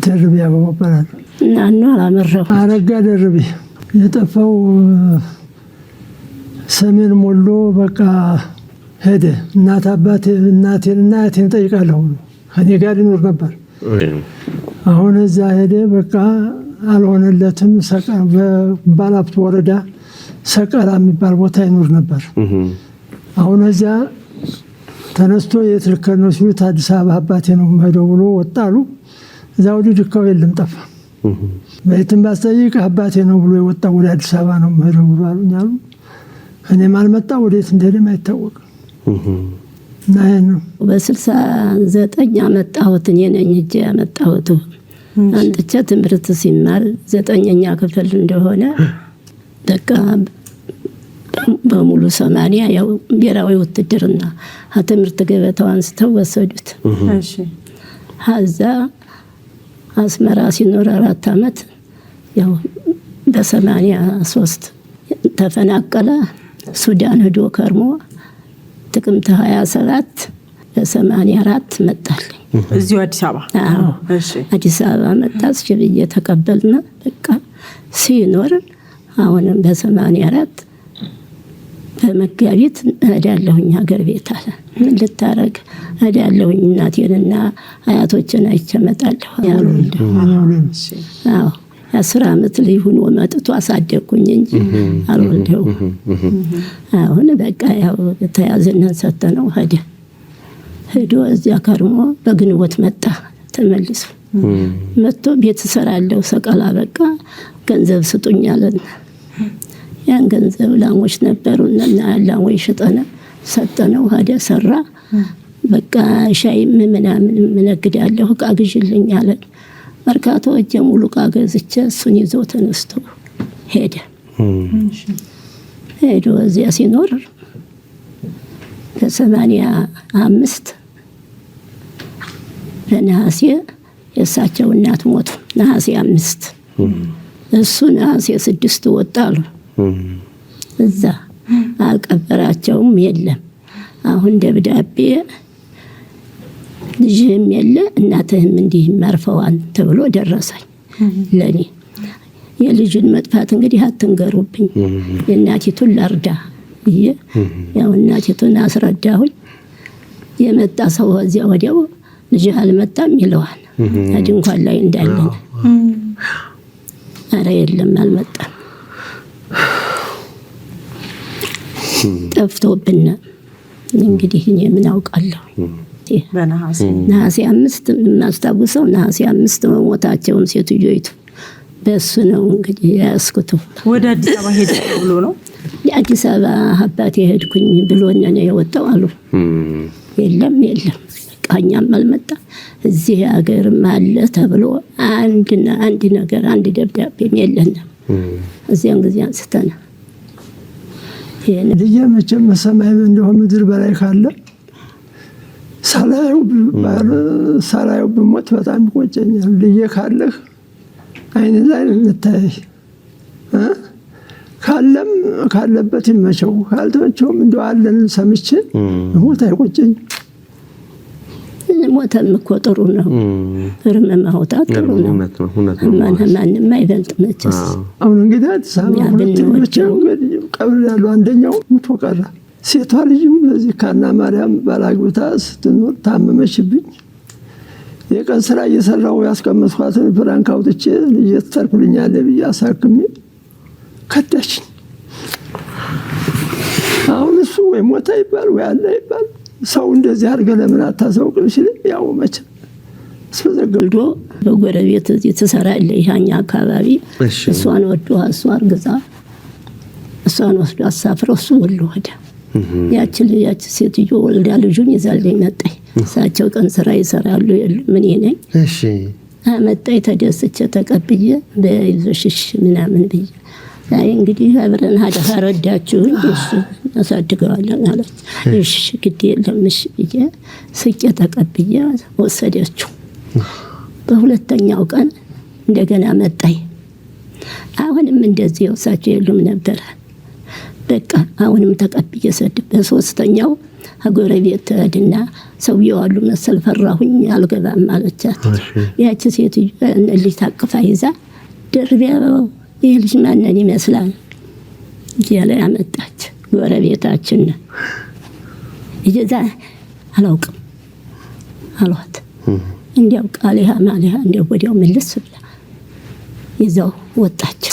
ደርቤ ያባባላል እናኑ አላመረው አረጋ ደርቤ የጠፋው ሰሜን ሞሎ በቃ ሄደ። እናት አባቴ እናቴንና አያቴን ጠይቃለሁ ከኔ ጋር ይኖር ነበር። አሁን እዛ ሄደ። በቃ አልሆነለትም። በባላፍቶ ወረዳ ሰቀላ የሚባል ቦታ ይኖር ነበር። አሁን እዛ ተነስቶ የት ልከር ነው ሲሉት አዲስ አበባ አባቴ ነው የምሄደው ብሎ ወጣሉ። እዛ ወዲህ ድካው የለም ጠፋ። በየትም ባስጠይቅ አባቴ ነው ብሎ የወጣው ወደ አዲስ አበባ ነው የምሄደው ብሎ አሉኝ አሉ። እኔም አልመጣ ወዴት እንደሄደም አይታወቅም። እና ይሄን ነው በ69 አመጣሁት እኔ ነኝ እጄ ያመጣሁት። አንጥቼ ትምህርት ሲማር 9ኛ ክፍል እንደሆነ በቃ በሙሉ 80 ያው ብሔራዊ ውትድርና ትምህርት ገበታው አንስተው ወሰዱት። እሺ ሀዛ አስመራ ሲኖር 4 አመት ያው በ83 ተፈናቀለ። ሱዳን ሄዶ ከርሞ ጥቅምት 27 በ84 መጣልኝ እዚሁ አዲስ አበባ። አዎ እሺ አዲስ አበባ መጣ። ሲብዬ ተቀበልና በቃ ሲኖር አሁንም በ84 በመጋቢት እሄዳለሁኝ ሀገር ቤት አለ። ምን ልታረግ እሄዳለሁኝ እናቴንና አያቶችን አይቼ እመጣለሁ ያሉ። አዎ 10 አመት ልጅ ሆኖ መጥቶ አሳደግኩኝ እንጂ አልወልደው። አሁን በቃ ያው ተያዝነን ሰተነው ሄዶ እዚያ ከርሞ በግንቦት መጣ ተመልሶ መጥቶ ቤት እሰራለሁ ሰቀላ በቃ ገንዘብ ስጡኝ አለን። ያን ገንዘብ ላሞች ነበሩና ላሞች ሽጠነ ሰጠነው። ሰራ በቃ ሻይ ምናምን ምነግዳለሁ ዕቃ ግዢልኝ አለን። መርካቶ እጀ ሙሉ ዕቃ ገዝቼ እሱን ይዞ ተነስቶ ሄደ። ሄዶ እዚያ ሲኖር በ85 በነሐሴ የእሳቸው እናት ሞቱ። ነሐሴ 5 እሱ ነሐሴ 6 ወጣሉ። እዛ አልቀበራቸውም የለም። አሁን ደብዳቤ ልጅህም የለ እናትህም እንዲህ ማርፈዋን ተብሎ ደረሰኝ ለኔ። የልጅን መጥፋት እንግዲህ አትንገሩብኝ የእናቲቱን ላርዳ ብዬ ያው እናቲቱን አስረዳሁኝ። የመጣ ሰው እዚያ ወዲያው ልጅህ አልመጣም ይለዋል ድንኳን ላይ እንዳለን። ኧረ የለም አልመጣም ጠፍቶብና እንግዲህ እኔ ምን አውቃለሁ። ነሐሴ 5 የማስታውሰው ነሐሴ 5 መሞታቸውን ሴትዮይቱ በሱ ነው እንግዲህ ያስኩት። ወደ አዲስ አበባ ሄደ ብሎ ነው አዲስ አበባ አባቴ ሄድኩኝ ብሎ ነው የወጣው አሉ። የለም ቃኛም አልመጣ እዚህ ሀገርም አለ ተብሎ አንድ ነገር አንድ ደብዳቤም የለንም። እዚያን ጊዜ አንስተና ልጄ መቼም ሰማይ እንደሆነ ምድር በላይ ካለ ሳላየው ብሞት በጣም ይቆጨኛል። ልጄ ካለህ አይን ላይ እንታይ ካለበት ይመቸው ካልተመቸውም እንደው አለን ሰምቼ ሞት አይቆጨኝም። ሞተም እኮ ጥሩ ነው። እርም ማውጣት ጥሩ ነው። ማንም አይበልጥ መቼስ። አሁን እንግዲህ አዲስ አበባ ሁለት ቀብር ያለው አንደኛው ሙቶ ቀረ። ሴቷ ልጅም በዚህ ካና ማርያም ባላግብታ ስትኖር ታመመችብኝ። የቀን ስራ እየሰራው ያስቀመጥኳትን ፍራንክ አውጥቼ ልጄ ትተርፍልኛለህ ብዬ አሳክሜ ከዳችኝ። አሁን እሱ ወይ ሞታ ይባል ወይ አለ ይባል ሰው እንደዚህ አድርገህ ለምን አታሳውቅም ሲል ያው መቼ አስፈዘግዶ በጎረቤት እዚህ ትሰራለህ ይሃኛ አካባቢ እሷን ወዶ እሷ አርግዛ እሷን ወስዶ አሳፍረው እሱ ወሎ ሄደ። ያቺ ሴትዮ ወልዳ ልጁን ይዛልኝ መጣኝ። እሳቸው ቀን ስራ ይሰራሉ ምን ነኝ እሺ አመጣኝ። ተደስቼ ተቀብዬ በይዞሽሽ ምናምን ብዬ አይ እንግዲህ አብረን ረዳችሁ እሱ አሳድገዋለን አለች። እሺ ግድ የለም እሺ ብዬ ስቄ ተቀብዬ ወሰደችው። በሁለተኛው ቀን እንደገና መጣኝ። አሁንም እንደዚህ እሳቸው የሉም ነበር። በቃ አሁንም ተቀብዬ ሰድ በሶስተኛው ጎረቤት ተድና ሰውየው አሉ መሰል ፈራሁኝ አልገባም አለቻት። ያቺ ሴትዮ ልጅ ታቅፋ ይዛ ደርቢያው ይህ ልጅ ማንን ይመስላል እያለ ያመጣች ጎረቤታችን ይዛ አላውቅም አሏት። እንዲያው ቃሊያ ማሊያ እንዲያው ወዲያው መልስ ብላ ይዛው ወጣች።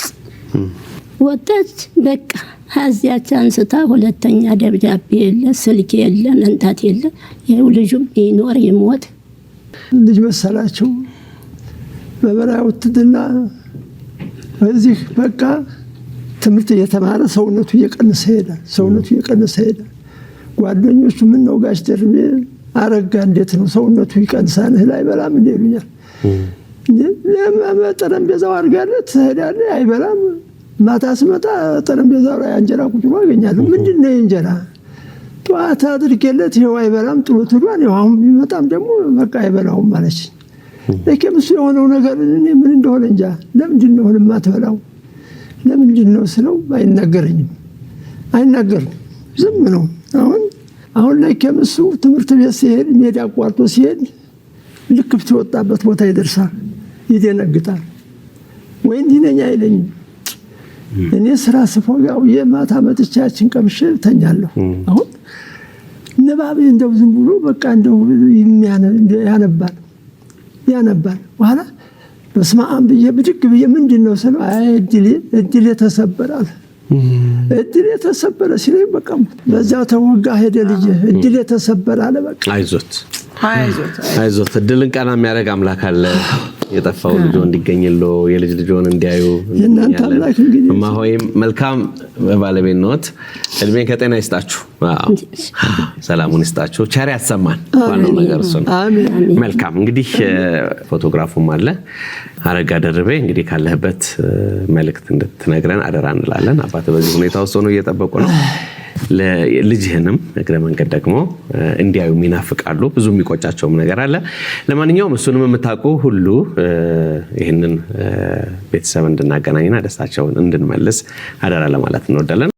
በቃ አዚያች አንስታ ሁለተኛ ደብዳቤ የለ ስልክ የለ መንጣት የለ። ይኸው ልጁም ይኖር ይሞት ልጅ መሰላቸው በበረሃ ውትድርና በዚህ በቃ ትምህርት እየተማረ ሰውነቱ እየቀነሰ ይሄዳል። ጓደኞቹ ምን ነው ጋሽ ደርቤ አረጋ እንዴት ነው ሰውነቱ ይቀንሳል እህል አይበላም እንዴ ይሉኛል። ጠረጴዛው አድርጋለት ትሄዳለህ አይበላም። ማታ ስመጣ ጠረጴዛው ላይ እንጀራ ቁጭ ብሎ አገኛለሁ። ምንድን ነው እንጀራ ጠዋት አድርጌለት ይኸው አይበላም ጥሎት ሄዷል። አሁን ቢመጣም ደግሞ በቃ አይበላውም አለች። ለኬም እሱ የሆነው ነገር እኔ ምን እንደሆነ እንጃ። ለምንድን ነው የማትበላው ለምንድን ነው ስለው አይናገርም። ዝም ነው። አሁን ለኬም እሱ ትምህርት ቤት ሲሄድ ሜዳ አቋርጦ ሲሄድ ልክፍት ወጣበት ቦታ ይደርሳል፣ ይደነግጣል። ወይ እንዲህ ነኝ አይለኝም። እኔ ስራ ስፎጋው የማታ መጥቻችን ቀምሼ ተኛለሁ። አሁን ንባቤ እንደው ዝም ብሎ በቃ እንደው ያነባል። በኋላ በስመ አብ ብዬ ብድግ ብዬ ምንድን ነው ስለው አይ እድሌ ተሰበራል። እድሌ ተሰበረ ሲለኝ በቃ በዛው ተወጋ ሄደ ልጅ እድሌ ተሰበረ አለ። በቃ አይዞት እድልን ቀና የሚያደርግ አምላክ አለ። የጠፋው ልጅ እንዲገኝልዎ የልጅ ልጅን እንዲያዩ እናንተ አምላክ እንግዲህ ማሆይም መልካም ባለቤት ነዎት። እድሜን ከጤና ይስጣችሁ፣ ሰላሙን ይስጣችሁ፣ ቸር ያሰማን። ዋናው ነገር እሱ ነው። መልካም እንግዲህ ፎቶግራፉም አለ። አረጋ ደርቤ እንግዲህ ካለህበት መልእክት እንድትነግረን አደራ እንላለን። አባቴ በዚህ ሁኔታ ውስጥ ሆነው እየጠበቁ ነው። ለልጅህንም እግረ መንገድ ደግሞ እንዲያዩ ይናፍቃሉ። ብዙ የሚቆጫቸውም ነገር አለ። ለማንኛውም እሱንም የምታውቁ ሁሉ ይህንን ቤተሰብ እንድናገናኝና ደስታቸውን እንድንመልስ አደራ ለማለት እንወዳለን።